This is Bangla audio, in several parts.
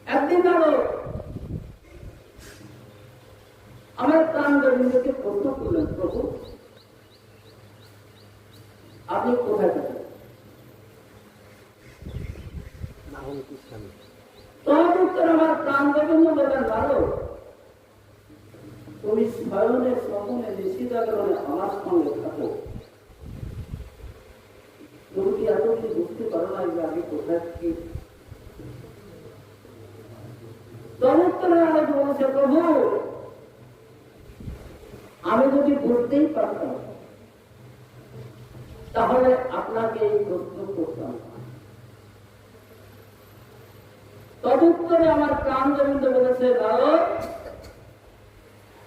একদিন আরো আমার প্রাণ গোবিন্দকে প্রশ্ন করলেন, প্রভু আপনি কোথায় থাকেন? তখন আমার প্রাণ গোবিন্দ বলেন, ভালো তুমি স্বয়নে স্বপনে নিশিদাগরণে আমার সঙ্গে থাকো, তুমি কি এত কিছু বুঝতে পারো না যে আমি কোথায় থাকি? তদুত্তরে আমাকে বলেছে, প্রভু আমি যদি বুঝতেই পারতাম তাহলে আপনাকে এই প্রশ্ন করতাম। তদুত্তরে আমার প্রাণ গোবিন্দ বলেছে, নারদ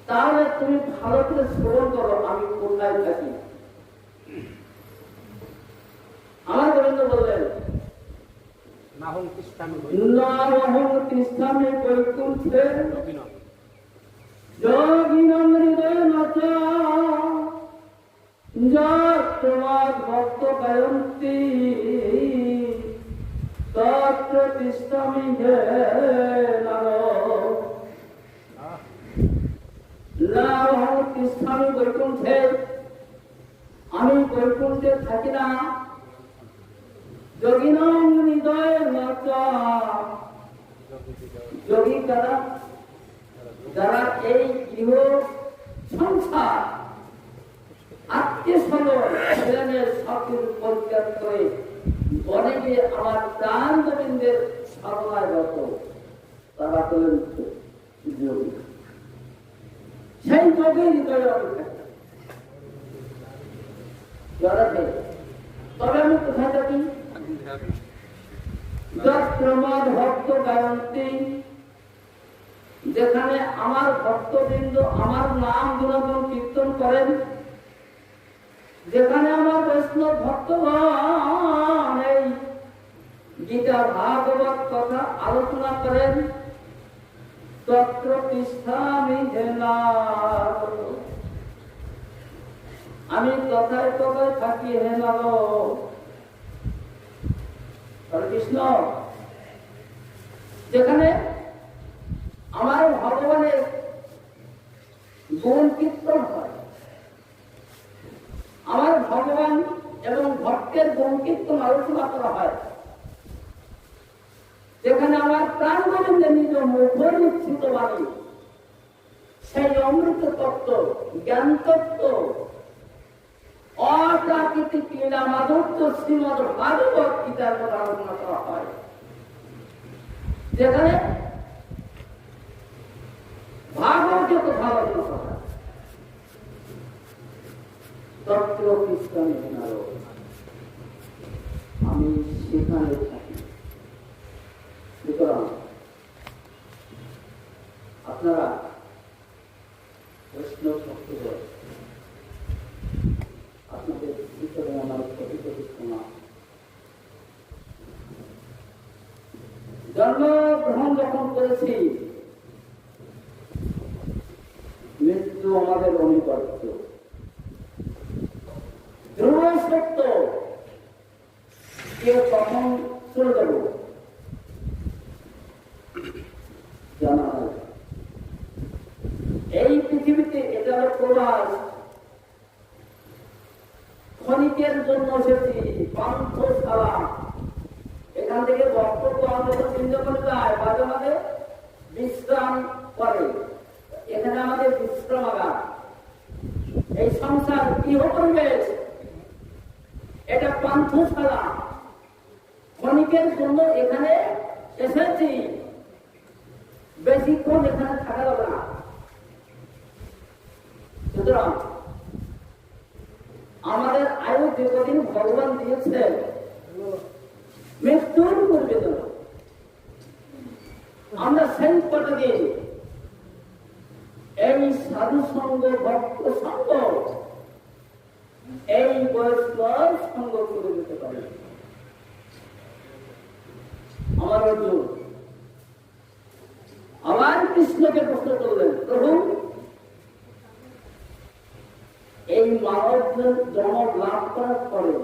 তাহলে তুমি ভালো করে শ্রবণ করো আমি কোথায় থাকি। আমার গোবিন্দ বললেন, নাহং তিষ্ঠামি বৈকুণ্ঠে যোগিনাম হৃদয়ে নাচা তোমার ভক্ত গায়ন্তি তত্র তিষ্ঠামি হে নারদ। নাহং তিষ্ঠামি বৈকুণ্ঠে, আমি বৈকুণ্ঠে থাকি না। যোগিনাম হৃদয়ে নাচা, যোগী কারা? যারা এই গৃহ সংসার আত্মীয় স্বজনের সবকিছু পরিত্যাগ করে বনে গিয়ে আমার প্রাণ গোবিন্দের সাধনায় রত, তারা হলেন যোগী। সেই যোগের হৃদয়ে অপেক্ষা। তবে আমি কোথায় থাকি? ভক্ত গায়ন্তি, যেখানে আমার ভক্তবৃন্দ আমার নাম গুণগান কীর্তন করেন, যেখানে আমার বৈষ্ণব ভক্তগণ এই গীতা ভাগবত কথা আলোচনা করেন, তত্র তিষ্ঠামি নারদ, আমি তথায় তথায় থাকি হে নারদ। কৃষ্ণ, যেখানে আমার ভগবানের গুণ কীর্তন হয়, আমার ভগবান এবং ভক্তের গুণ কীর্তন আলোচনা করা হয়, যেখানে আমার প্রাণ গোবিন্দের নিজ মুখের নিশ্চিত বাণী, সেই অমৃত তত্ত্ব জ্ঞান তত্ত্ব অপ্রাকৃতিক লীলা মাধুর্য শ্রীমদ ভাগবত গীতার কথা আলোচনা করা হয়, যেখানে ভাগবতের কথা আলোচনা করা হয়, তত্ত্ব কৃষ্ণ আমি সেখানে থাকি। সুতরাং আপনারা বৈষ্ণব ভক্তগণ, আপনাদের ভিতরে আমার প্রতিপক্ষনা জন্মগ্রহণ যখন করেছি, মৃত্যু আমাদের অনিবার্য, ধ্রুব সত্য, কেউ কখন চলে যাব জানা নাই। এই পৃথিবীতে এটা হলো প্রবাস, ক্ষণিকের জন্য এসেছি, পান্থশালা। এখান থেকে বক্তব্য আমাদের চিন্তা করে যায়, মাঝে মাঝে বিশ্রাম করে, এখানে আমাদের বিশ্রামাগার। এই সংসার গৃহ পরিবেশ, এটা পান্থশালা, ক্ষণিকের জন্য এখানে এসেছি, বেশিক্ষণ এখানে থাকা যাবে না। সুতরাং আমাদের আয়ু দীর্ঘদিন ভগবান দিয়েছে মৃত্যুর পূর্বে, আমরা সেই পটে এই সাধু সঙ্গ, ভক্ত সঙ্গ, এই বৈষ্ণব সঙ্গ করে দিতে পারি। আমার অর্জুন আবার কৃষ্ণকে প্রশ্ন করলেন, প্রভু এই মানব জন্ম লাভ করার পরে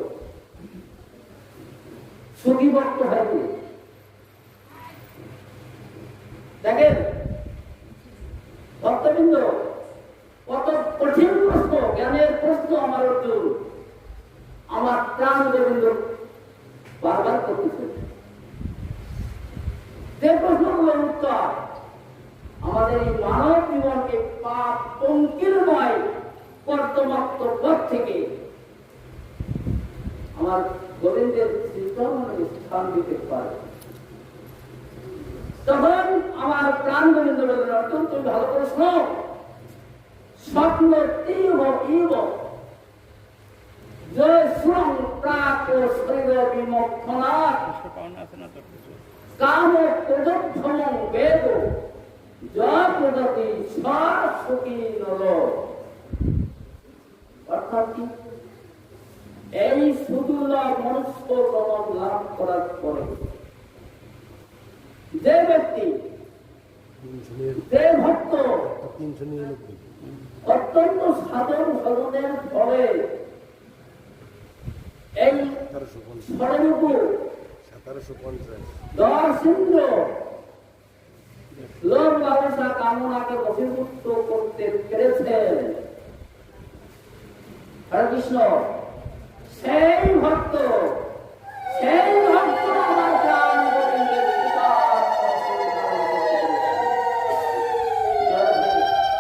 সুখী ভক্ত হবে, দেখেন ভক্তবৃন্দ, কত কঠিন প্রশ্ন, জ্ঞানের প্রশ্ন আমার অর্জুন, আমার প্রাণ গোবিন্দ বারবার করতেছে। যে প্রশ্নগুলোর উত্তর আমাদের এই মানব জীবনকে পাপ পঙ্কিলময় কর্তমাত্ম পথ থেকে আমার গোবিন্দের শ্রীচরণে স্থান দিতে পারে। তখন আমার প্রাণ গোবিন্দ বললেন, অর্জুন তুমি ভালো করে শোনো, স্বপ্ন তীব ইব যে শ্রম প্রাক শরীর বিমক্ষণাৎ কাম প্রদক্ষম বেদ প্রজাতি সুখী নর। অর্থাৎ কি, এই সুদূর্লভ মনুষ্য জন্ম লাভ করার পরে যে ব্যক্তি, যে ভক্ত অত্যন্ত সাধন সাধনের ফলে এই ষড়যুগ 10 ইন্দ্র লোভ লালসা কামনাকে বশীভূত করতে পেরেছেন, হরে কৃষ্ণ, সেই ভক্ত